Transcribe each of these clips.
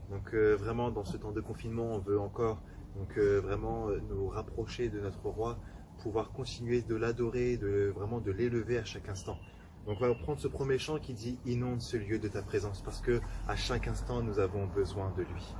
Donc vraiment, dans ce temps de confinement, on veut encore vraiment nous rapprocher de notre roi, pouvoir continuer de l'adorer, vraiment de l'élever à chaque instant. Donc on va prendre ce premier chant qui dit « Inonde ce lieu de ta présence » parce que à chaque instant, nous avons besoin de lui.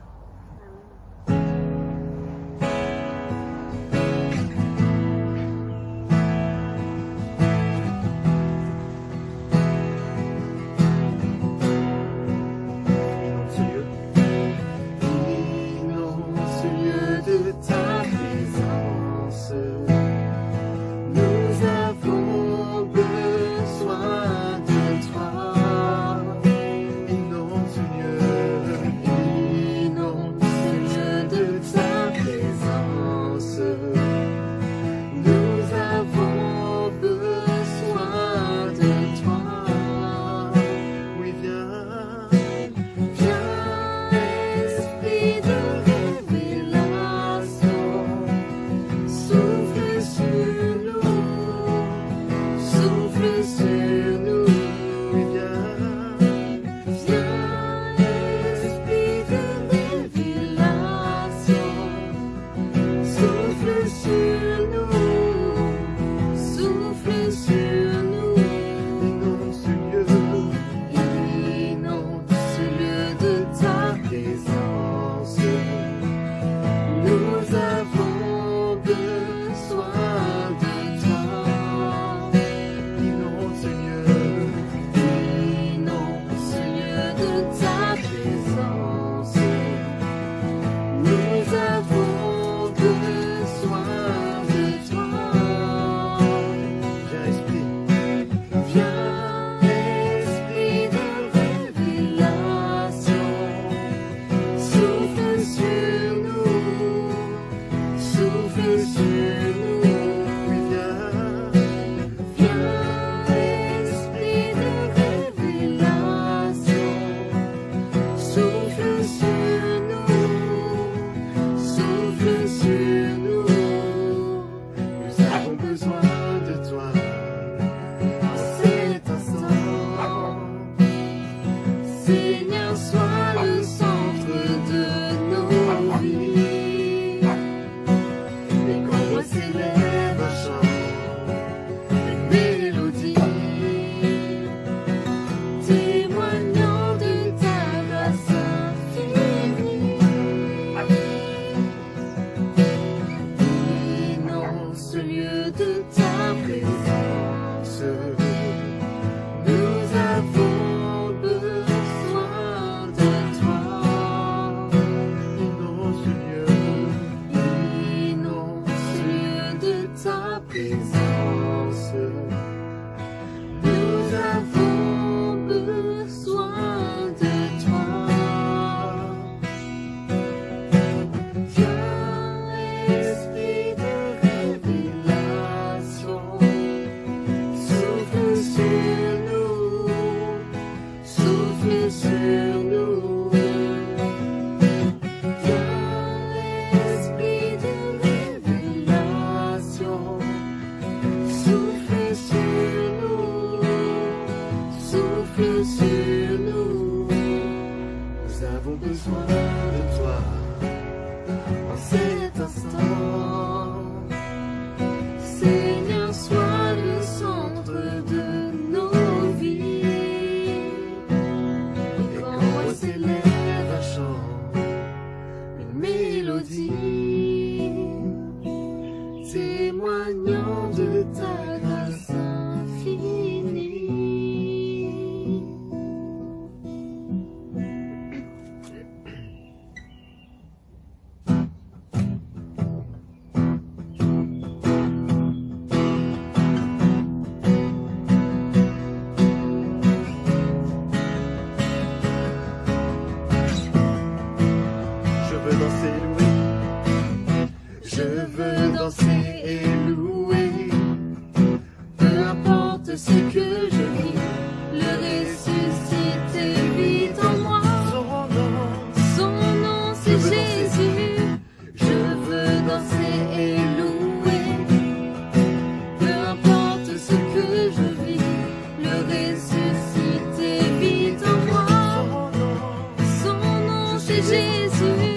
c'est Jésus.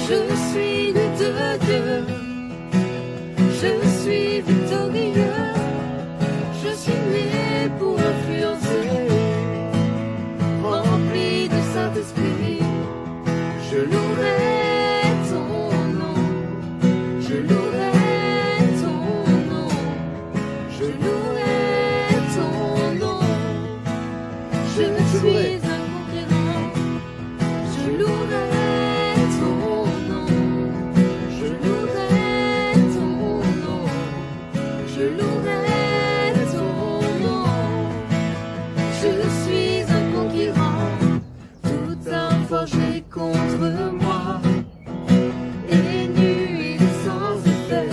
Je suis né de Dieu. Je suis victorieux. Je suis né pour influencer. Rempli de Saint-Esprit. Je louerai ton nom. Je louerai ton nom. Je louerai ton nom. Je suis un conquérant. Je louerai ton nom. Je louerai ton nom. Je louerai ton nom. Je suis un conquérant. Tout un forgé contre moi est nu et sans effet.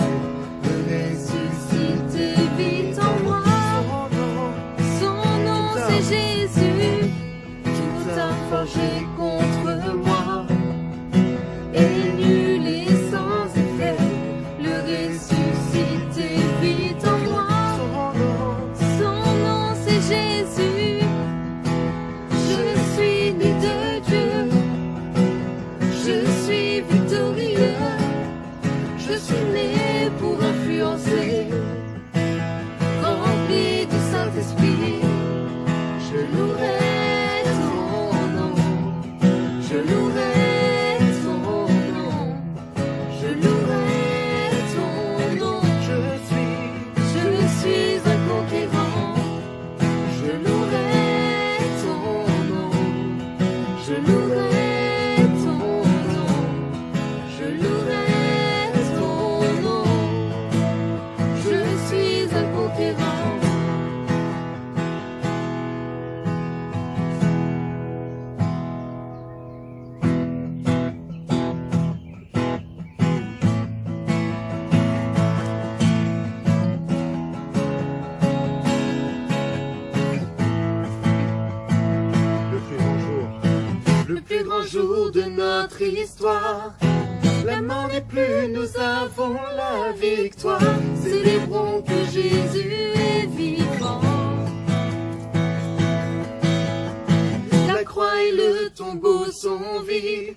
Le ressuscité vit en moi. Son nom c'est Jésus. Tout un forgé contre moi est nul et sans effet. Le ressuscité vit en moi. Son nom c'est Jésus. Je suis né de Dieu. Je suis victorieux. Je suis né pour influencer. Rempli du Saint-Esprit. Je louerai ton nom. Je louerai ton nom. Je louerai ton nom. Je suis un conquérant. Je louerai ton nom. Je louerai ton nom. Je louerai ton nom. Je suis un conquérant. Le plus grand jour de notre histoire. La mort n'est plus, nous avons la victoire. Célébrons que Jésus est vivant. La croix et le tombeau sont vides.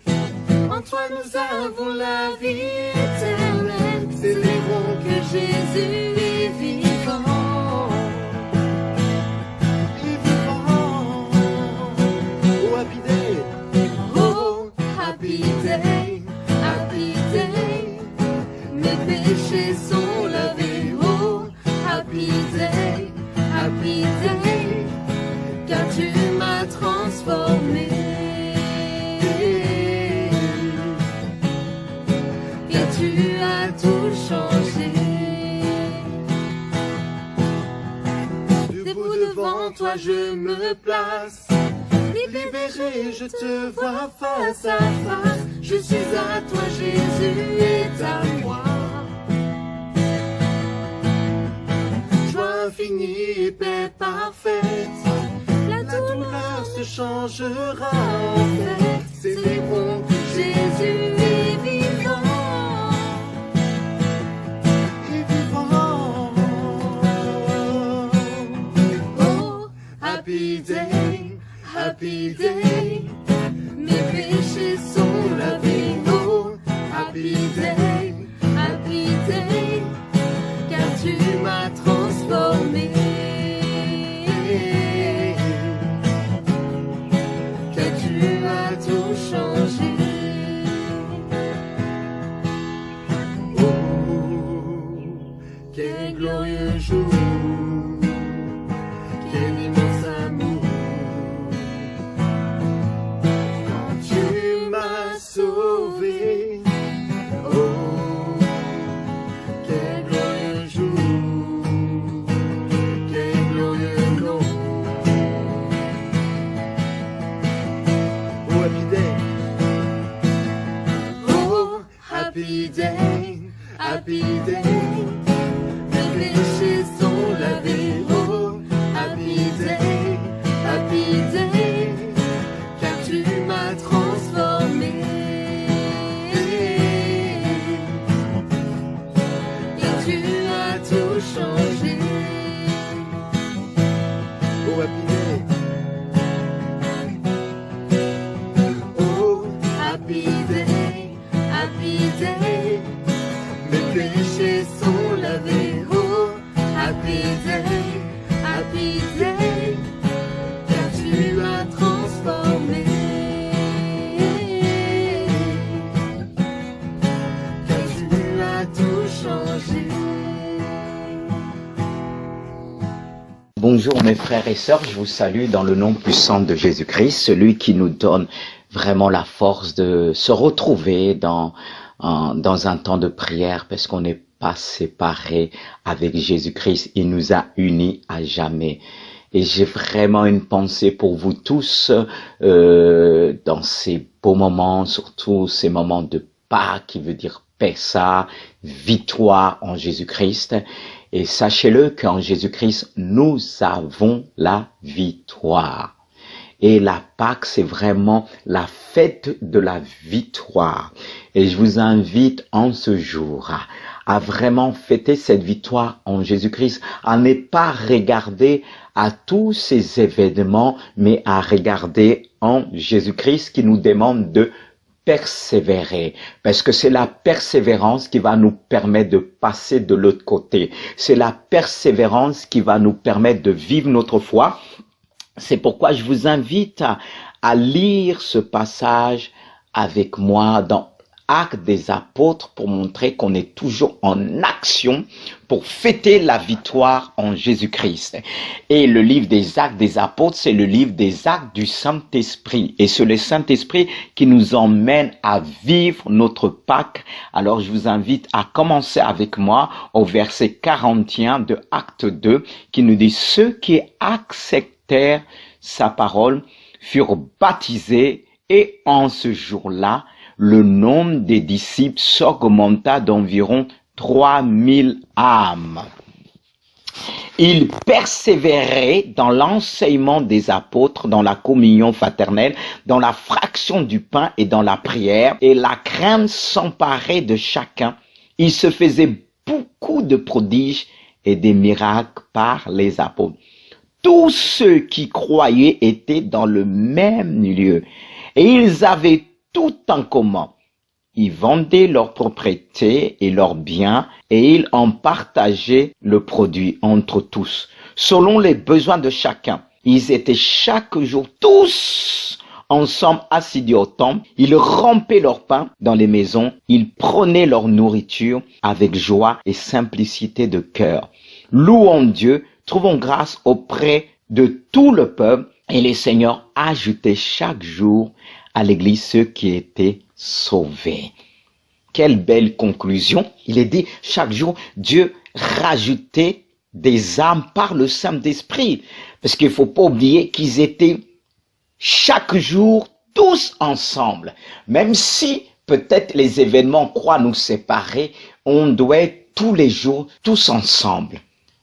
En toi nous avons la vie éternelle. Célébrons que Jésus est vivant. Oh, happy day. Oh, happy day, happy day. Mes péchés sont lavés. Oh, happy day, car tu m'as transformé. Et tu as tout changé. Debout devant toi je me place. Libéré, je te vois face à face. Je suis à toi, Jésus est à moi. Joie infinie et paix parfaite. La La douleur douleur se changera en fête. Célébrons que Jésus est vivant. est vivant. Oh, Happy day, happy day. mes péchés sont lavés. Oh, Happy day, car tu m'as transformé. Car tu as tout changé. oh, quel glorieux jour, quel immense amour. Quand tu m'as sauvé, oh, quel glorieux jour, quel glorieux nom. Oh, happy day. Oh, happy day, happy day. Mes péchés sont lavés. Oh, happy day, car tu m'as transformé. Et tu as tout changé. Oh, happy day. Bonjour mes frères et sœurs, je vous salue dans le nom puissant de Jésus-Christ, celui qui nous donne vraiment la force de se retrouver dans un temps de prière parce qu'on n'est pas séparés avec Jésus-Christ. Il nous a unis à jamais. Et j'ai vraiment une pensée pour vous tous dans ces beaux moments, surtout ces moments de Pâques, qui veut dire Pessa, victoire en Jésus-Christ. Et sachez-le qu'en Jésus-Christ, nous avons la victoire. Et la Pâques, c'est vraiment la fête de la victoire. Et je vous invite en ce jour à vraiment fêter cette victoire en Jésus-Christ, à ne pas regarder à tous ces événements, mais à regarder en Jésus-Christ qui nous demande de persévérer, parce que c'est la persévérance qui va nous permettre de passer de l'autre côté. C'est la persévérance qui va nous permettre de vivre notre foi. C'est pourquoi je vous invite à lire ce passage avec moi dans Actes des Apôtres pour montrer qu'on est toujours en action pour fêter la victoire en Jésus-Christ. Et le livre des Actes des Apôtres, c'est le livre des actes du Saint-Esprit. Et c'est le Saint-Esprit qui nous emmène à vivre notre Pâques. Alors je vous invite à commencer avec moi au verset 41 de Acte 2 qui nous dit « Ceux qui acceptèrent sa parole furent baptisés et en ce jour-là, le nombre des disciples s'augmenta d'environ 3000 âmes. Ils persévéraient dans l'enseignement des apôtres, dans la communion fraternelle, dans la fraction du pain et dans la prière, et la crainte s'emparait de chacun. Il se faisait beaucoup de prodiges et des miracles par les apôtres. Tous ceux qui croyaient étaient dans le même lieu, et ils avaient tout en commun. Ils vendaient leurs propriétés et leurs biens et ils en partageaient le produit entre tous, selon les besoins de chacun. Ils étaient chaque jour tous ensemble assidus au temple. Ils rompaient leur pain dans les maisons. Ils prenaient leur nourriture avec joie et simplicité de cœur. Louons Dieu, trouvons grâce auprès de tout le peuple et les seigneurs ajoutaient chaque jour à l'église ceux qui étaient sauvés. Quelle belle conclusion. Il est dit chaque jour, Dieu rajoutait des âmes par le Saint-Esprit. Parce qu'il ne faut pas oublier qu'ils étaient chaque jour tous ensemble. Même si peut-être les événements croient nous séparer, on doit être tous les jours tous ensemble.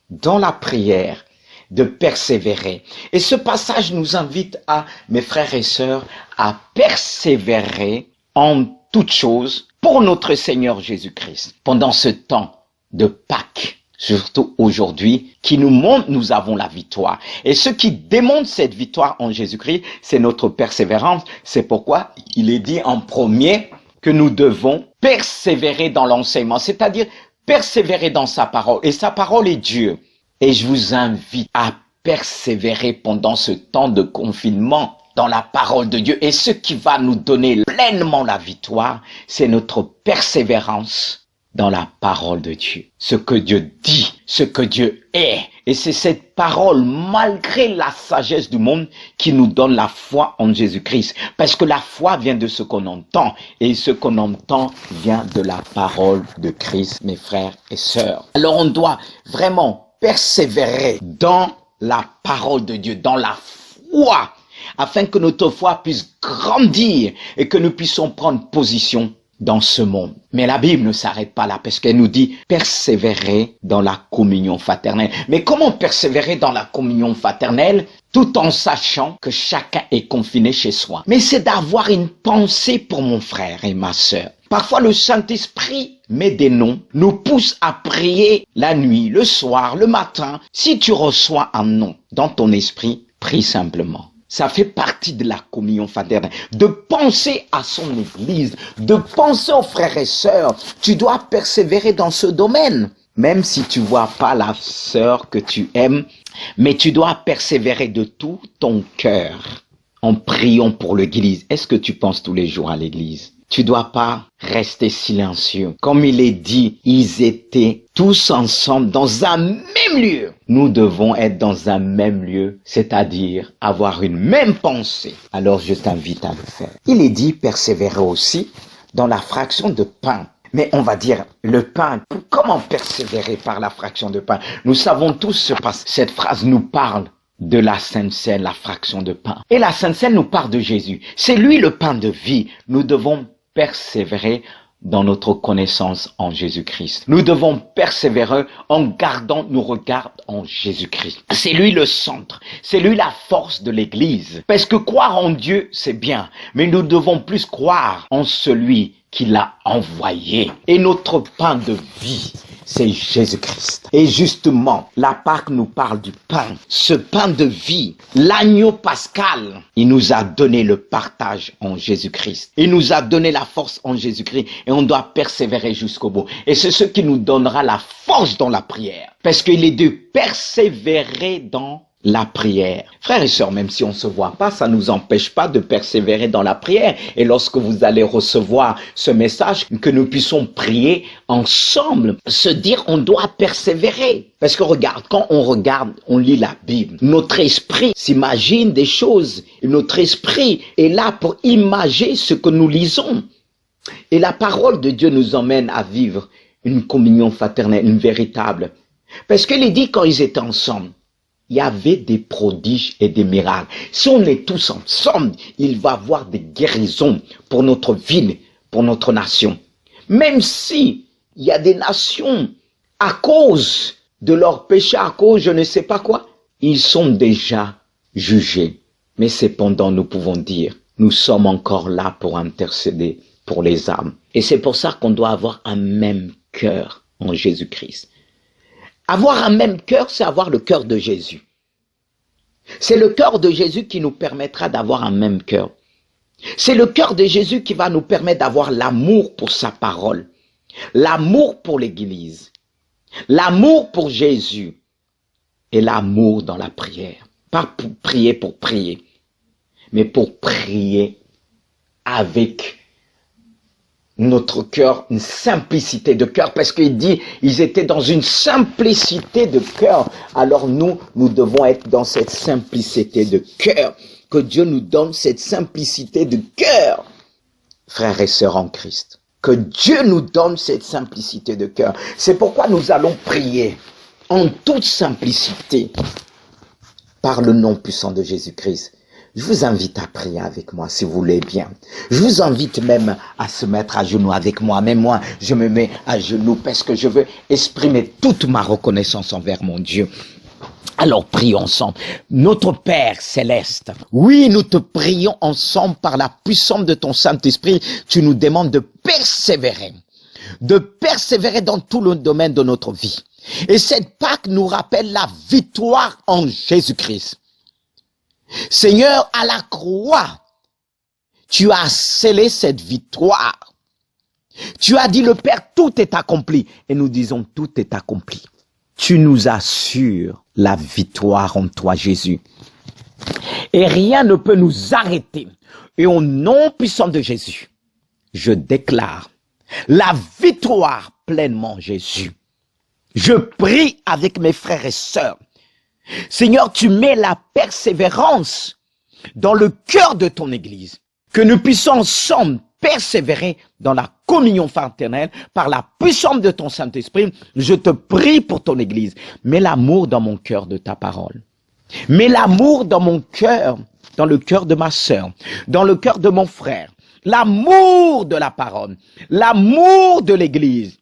Dans la prière, de persévérer. Et ce passage nous invite à, mes frères et sœurs, à persévérer en toutes choses pour notre Seigneur Jésus-Christ. Pendant ce temps de Pâques, surtout aujourd'hui, qui nous montre nous avons la victoire. Et ce qui démontre cette victoire en Jésus-Christ, c'est notre persévérance. C'est pourquoi il est dit en premier que nous devons persévérer dans l'enseignement, c'est-à-dire persévérer dans sa parole. Et sa parole est Dieu. Et je vous invite à persévérer pendant ce temps de confinement dans la parole de Dieu. Et ce qui va nous donner pleinement la victoire, c'est notre persévérance dans la parole de Dieu. Ce que Dieu dit, ce que Dieu est. Et c'est cette parole, malgré la sagesse du monde, qui nous donne la foi en Jésus-Christ. Parce que la foi vient de ce qu'on entend. Et ce qu'on entend vient de la parole de Christ, mes frères et sœurs. Alors on doit vraiment persévérer dans la parole de Dieu, dans la foi, afin que notre foi puisse grandir et que nous puissions prendre position dans ce monde. Mais la Bible ne s'arrête pas là, parce qu'elle nous dit persévérer dans la communion fraternelle. Mais comment persévérer dans la communion fraternelle tout en sachant que chacun est confiné chez soi? Mais c'est d'avoir une pensée pour mon frère et ma sœur. Parfois, le Saint-Esprit met des noms, nous pousse à prier la nuit, le soir, le matin. Si tu reçois un nom dans ton esprit, prie simplement. Ça fait partie de la communion fraternelle. De penser à son église, de penser aux frères et sœurs. Tu dois persévérer dans ce domaine. Même si tu vois pas la sœur que tu aimes, mais tu dois persévérer de tout ton cœur en priant pour l'église. Est-ce que tu penses tous les jours à l'église? Tu dois pas rester silencieux. Comme il est dit, ils étaient tous ensemble dans un même lieu. Nous devons être dans un même lieu, c'est-à-dire avoir une même pensée. Alors je t'invite à le faire. Il est dit persévérer aussi dans la fraction de pain. Mais on va dire le pain, comment persévérer par la fraction de pain? Nous savons tous ce passage. Cette phrase nous parle de la Sainte Seine, la fraction de pain. Et la Sainte Seine nous parle de Jésus. C'est lui le pain de vie. Nous devons persévérer dans notre connaissance en Jésus-Christ. Nous devons persévérer en gardant nos regards en Jésus-Christ. C'est lui le centre. C'est lui la force de l'Église. Parce que croire en Dieu, c'est bien. Mais nous devons plus croire en celui qui l'a envoyé. Et notre pain de vie, c'est Jésus-Christ. Et justement, la Pâque nous parle du pain. Ce pain de vie, l'agneau pascal, il nous a donné le partage en Jésus-Christ. Il nous a donné la force en Jésus-Christ et on doit persévérer jusqu'au bout. Et c'est ce qui nous donnera la force dans la prière. Parce qu'il est de persévérer dans la prière. Frères et sœurs, même si on ne se voit pas, ça ne nous empêche pas de persévérer dans la prière. Et lorsque vous allez recevoir ce message, que nous puissions prier ensemble, se dire on doit persévérer. Parce que regarde, quand on regarde, on lit la Bible, notre esprit s'imagine des choses. Et notre esprit est là pour imaginer ce que nous lisons. Et la parole de Dieu nous emmène à vivre une communion fraternelle, une véritable. Parce qu'il est dit quand ils étaient ensemble, il y avait des prodiges et des miracles. Si on est tous ensemble, il va y avoir des guérisons pour notre ville, pour notre nation. Même si il y a des nations, à cause de leur péché, à cause je ne sais pas quoi, ils sont déjà jugés. Mais cependant, nous pouvons dire, nous sommes encore là pour intercéder pour les âmes. Et c'est pour ça qu'on doit avoir un même cœur en Jésus-Christ. Avoir un même cœur, c'est avoir le cœur de Jésus. C'est le cœur de Jésus qui nous permettra d'avoir un même cœur. C'est le cœur de Jésus qui va nous permettre d'avoir l'amour pour sa parole, l'amour pour l'Église, l'amour pour Jésus et l'amour dans la prière. Pas pour prier, mais pour prier avec notre cœur, une simplicité de cœur, parce qu'il dit, ils étaient dans une simplicité de cœur. Alors nous devons être dans cette simplicité de cœur. Que Dieu nous donne cette simplicité de cœur. Frères et sœurs en Christ, que Dieu nous donne cette simplicité de cœur. C'est pourquoi nous allons prier en toute simplicité par le nom puissant de Jésus-Christ. Je vous invite à prier avec moi, si vous voulez bien. Je vous invite même à se mettre à genoux avec moi. Même moi, je me mets à genoux parce que je veux exprimer toute ma reconnaissance envers mon Dieu. Alors prions ensemble. Notre Père céleste, oui, nous te prions ensemble par la puissance de ton Saint-Esprit. Tu nous demandes de persévérer dans tout le domaine de notre vie. Et cette Pâque nous rappelle la victoire en Jésus-Christ. Seigneur, à la croix, tu as scellé cette victoire. Tu as dit, le Père, tout est accompli. Et nous disons, tout est accompli. Tu nous assures la victoire en toi, Jésus. Et rien ne peut nous arrêter. Et au nom puissant de Jésus, je déclare la victoire pleinement, Jésus. Je prie avec mes frères et sœurs. Seigneur, tu mets la persévérance dans le cœur de ton Église. Que nous puissions ensemble persévérer dans la communion fraternelle par la puissance de ton Saint-Esprit. Je te prie pour ton Église. Mets l'amour dans mon cœur de ta parole. Mets l'amour dans mon cœur, dans le cœur de ma sœur, dans le cœur de mon frère. L'amour de la parole, l'amour de l'Église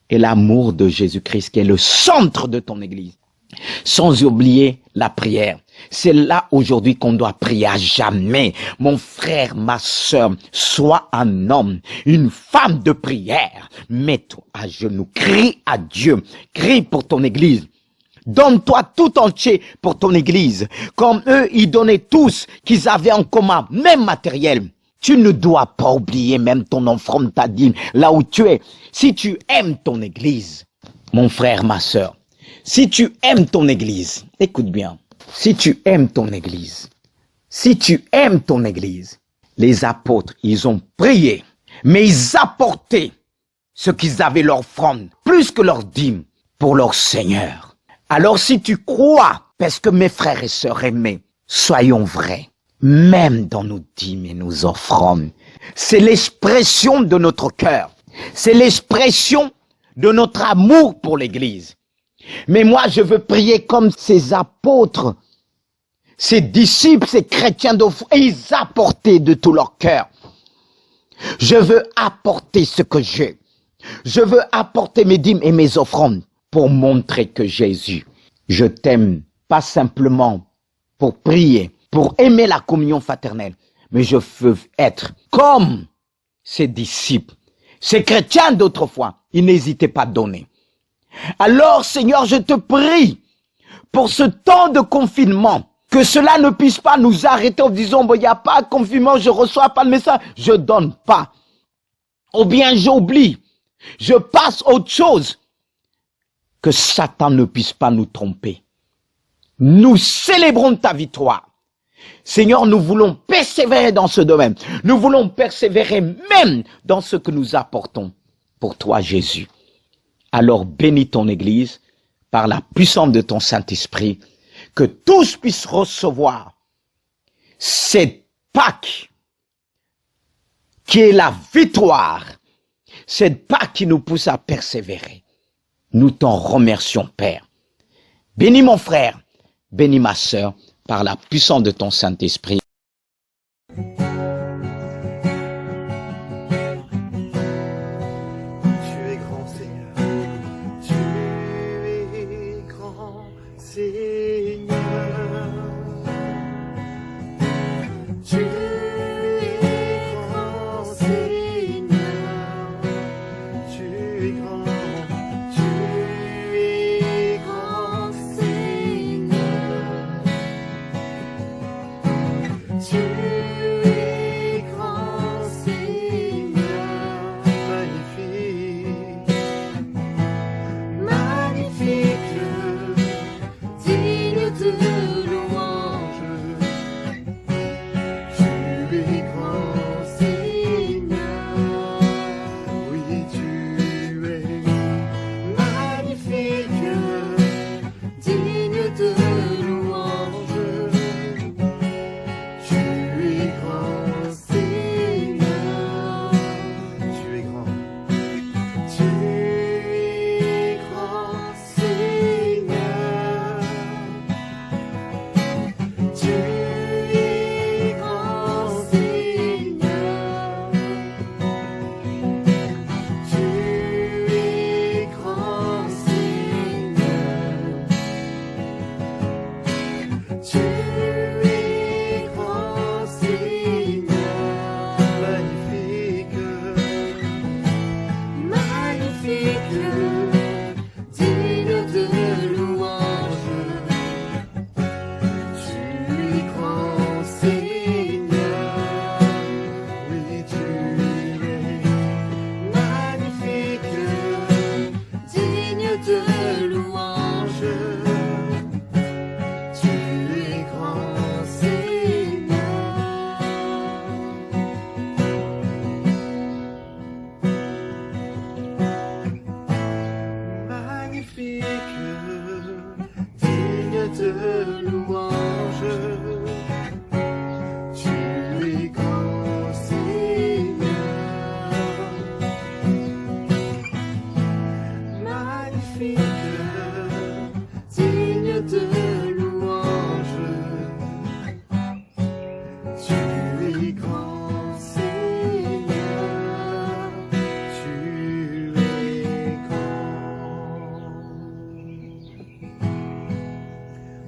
et l'amour de Jésus-Christ qui est le centre de ton Église. Sans oublier la prière. C'est là aujourd'hui qu'on doit prier à jamais. Mon frère, ma sœur, sois un homme, une femme de prière. Mets-toi à genoux, crie à Dieu, crie pour ton Église. Donne-toi tout entier pour ton Église. Comme eux, ils donnaient tous qu'ils avaient en commun, même matériel. Tu ne dois pas oublier même ton offrande, ta dîme, là où tu es. Si tu aimes ton Église, mon frère, ma sœur, si tu aimes ton Église, écoute bien, si tu aimes ton Église, les apôtres, ils ont prié, Mais ils apportaient ce qu'ils avaient leur offrande, plus que leur dîme, pour leur Seigneur. Alors si tu crois, parce que mes frères et sœurs aimés, soyons vrais, même dans nos dîmes et nos offrandes, c'est l'expression de notre cœur, c'est l'expression de notre amour pour l'Église. Mais moi, je veux prier comme ces apôtres, ces disciples, ces chrétiens d'offre, et ils apportaient de tout leur cœur. Je veux apporter ce que j'ai. Je veux apporter mes dîmes et mes offrandes pour montrer que Jésus, je t'aime, pas simplement pour prier, pour aimer la communion fraternelle, mais je veux être comme ces disciples, ces chrétiens d'autrefois. Ils n'hésitaient pas à donner. Alors, Seigneur, je te prie pour ce temps de confinement, que cela ne puisse pas nous arrêter en disant, bon, il n'y a pas de confinement, je reçois pas le message, je donne pas. Ou bien j'oublie, je passe autre chose. Que Satan ne puisse pas nous tromper. Nous célébrons ta victoire. Seigneur, nous voulons persévérer dans ce domaine. Nous voulons persévérer même dans ce que nous apportons pour toi, Jésus. Alors bénis ton Église par la puissance de ton Saint-Esprit, que tous puissent recevoir cette Pâque qui est la victoire, cette Pâque qui nous pousse à persévérer. Nous t'en remercions, Père. Bénis mon frère, bénis ma sœur, par la puissance de ton Saint-Esprit.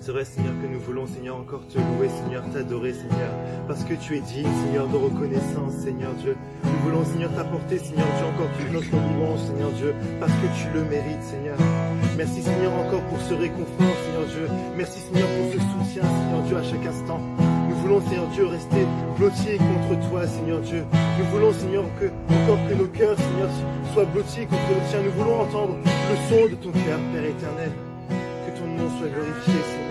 C'est vrai, Seigneur, que nous voulons, Seigneur, encore te louer, Seigneur, t'adorer, Seigneur, parce que tu es digne, Seigneur, de reconnaissance, Seigneur Dieu. Nous voulons, Seigneur, t'apporter, Seigneur Dieu, encore toute notre louange, Seigneur Dieu, parce que tu le mérites, Seigneur. Merci, Seigneur, encore pour ce réconfort, Seigneur Dieu. Merci, Seigneur, pour ce soutien, Seigneur Dieu, à chaque instant. Nous voulons, Seigneur Dieu, rester blottis contre toi, Seigneur Dieu. Nous voulons, Seigneur, encore que nos cœurs, Seigneur, soient blottis contre le tien. Nous voulons entendre le son de ton cœur, Père éternel. Que ton nom soit glorifié, Seigneur.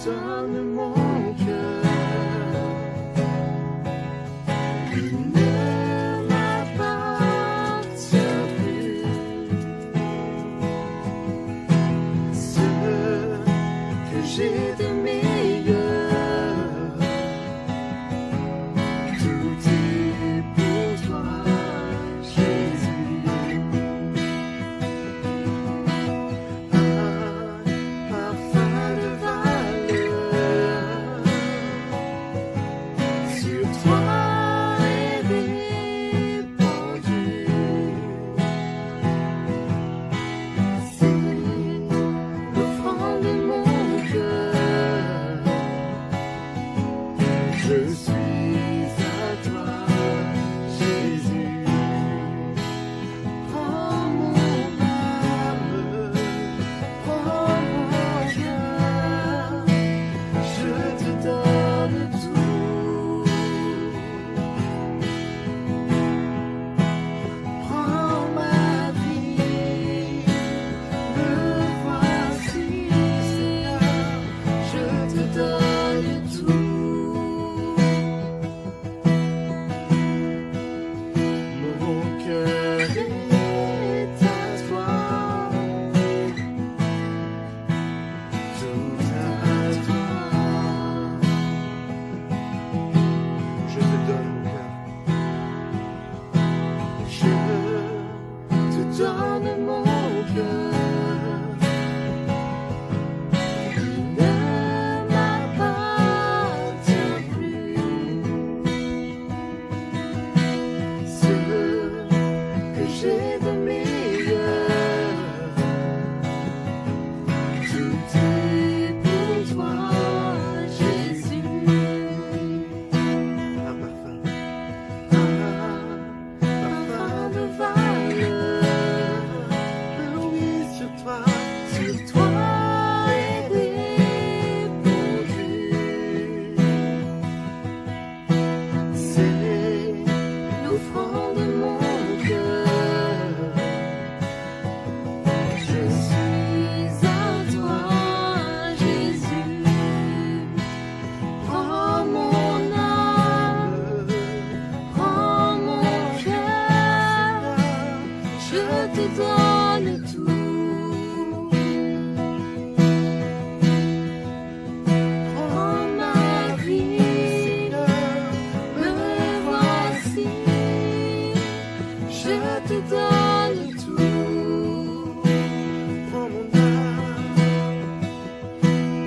donne mon cœur. Il ne m'appartient plus. Ce que j'ai de meilleur, tout est pour toi, Jésus. Un parfum de valeur sur toi est répandu. C'est l'offrande de mon cœur. Je suis à toi, Jésus. Prends mon âme, prends mon cœur. Je te donne tout. Prends ma vie, me voici, Seigneur. Je te donne tout. Mon cœur est à toi, tout à toi. Je te donne mon cœur. Je te donne mon cœur. Il ne m'appartient plus. Ce que j'ai de meilleur, tout est pour toi, Jésus. Un parfum. Un parfum de valeur, oui, sur toi est répandu. C'est l'offrande de mon cœur. Je suis à toi, Jésus. Prends mon âme, prends mon cœur. Je te donne tout. Prends ma vie, me voici. Je te donne tout. Prends mon âme.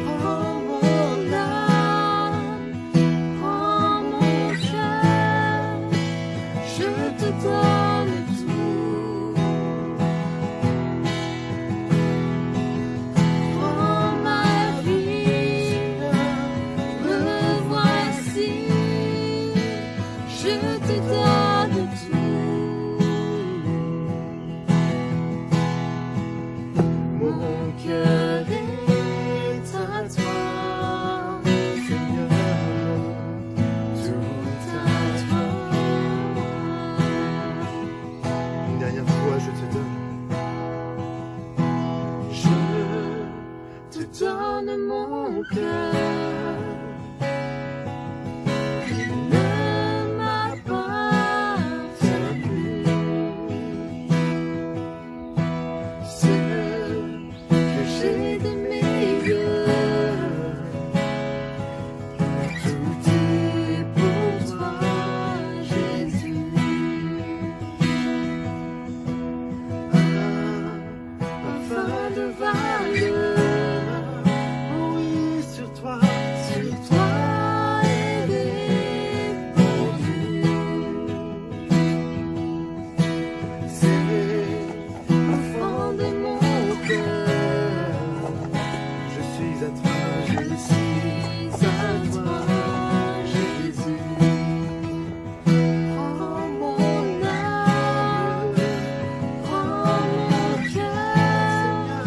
Prends mon âme, prends mon cœur. Je te donne tout. Prends ma vie, me voici. Je te donne tout. Mon cœur est à toi, Seigneur, tout à toi. Une dernière fois, je te donne. Je te donne mon cœur. Il ne m'appartient plus. Ce que j'ai de meilleur, tout est pour toi, Jésus. Un parfum de valeur, oui, sur toi est répandu. C'est l'offrande de mon cœur. Je suis à toi. Je suis à toi, Jésus. Prends mon âme, prends mon cœur.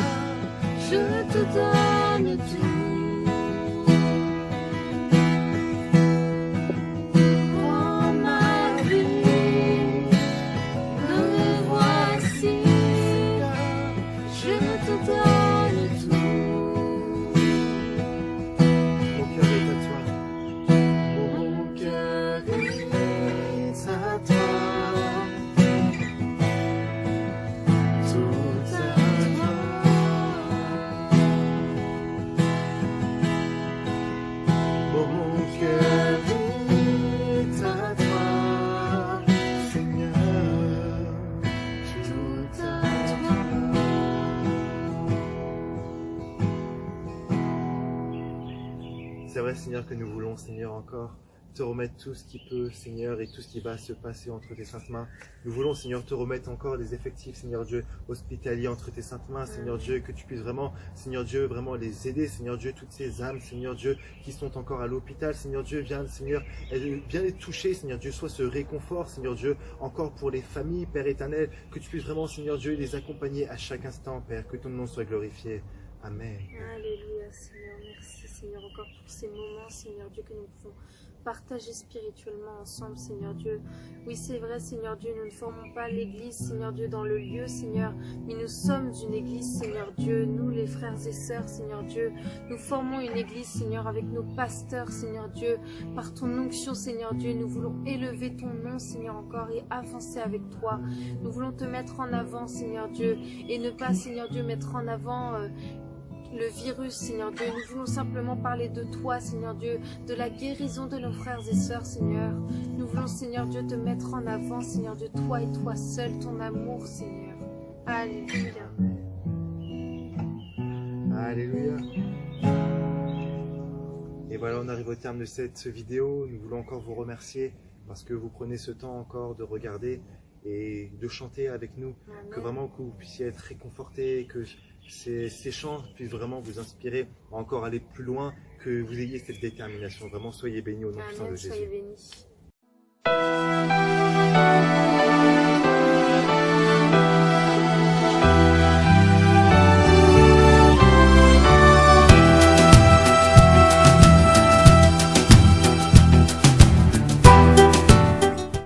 c'est vrai, Seigneur, que nous voulons, Seigneur, encore te remettre tout ce qui peut, Seigneur, et tout ce qui va se passer entre tes saintes mains. Nous voulons, Seigneur, te remettre encore les effectifs, Seigneur Dieu, hospitaliers entre tes saintes mains, Seigneur Dieu, que tu puisses vraiment, Seigneur Dieu, vraiment les aider, Seigneur Dieu, toutes ces âmes, Seigneur Dieu, qui sont encore à l'hôpital, Seigneur Dieu, viens, Seigneur, viens les toucher, Seigneur Dieu, soit ce réconfort, Seigneur Dieu, encore pour les familles, Père éternel, que tu puisses vraiment, Seigneur Dieu, les accompagner à chaque instant, Père, que ton nom soit glorifié. Amen. Alléluia, Seigneur. Merci, Seigneur, encore pour ces moments, Seigneur Dieu, que nous pouvons partager spirituellement ensemble, Seigneur Dieu. Oui, c'est vrai, Seigneur Dieu, nous ne formons pas l'église, Seigneur Dieu, dans le lieu, Seigneur, mais nous sommes une église, Seigneur Dieu. Nous, les frères et sœurs, Seigneur Dieu, nous formons une église, Seigneur, avec nos pasteurs, Seigneur Dieu. Par ton onction, Seigneur Dieu, nous voulons élever ton nom, Seigneur, encore et avancer avec toi. Nous voulons te mettre en avant, Seigneur Dieu, et ne pas, Seigneur Dieu, mettre en avant le virus, Seigneur Dieu. Nous voulons simplement parler de toi, Seigneur Dieu, de la guérison de nos frères et sœurs, Seigneur. Nous voulons, Seigneur Dieu, te mettre en avant, Seigneur Dieu, toi et toi seul, ton amour, Seigneur. Alléluia. Alléluia. Et voilà, on arrive au terme de cette vidéo. Nous voulons encore vous remercier parce que vous prenez ce temps encore de regarder et de chanter avec nous. Amen. Que vraiment que vous puissiez être réconfortés, que ces chants puissent vraiment vous inspirer à encore aller plus loin, que vous ayez cette détermination. Vraiment, soyez bénis au nom puissant de Amen. Jésus. Soyez bénis.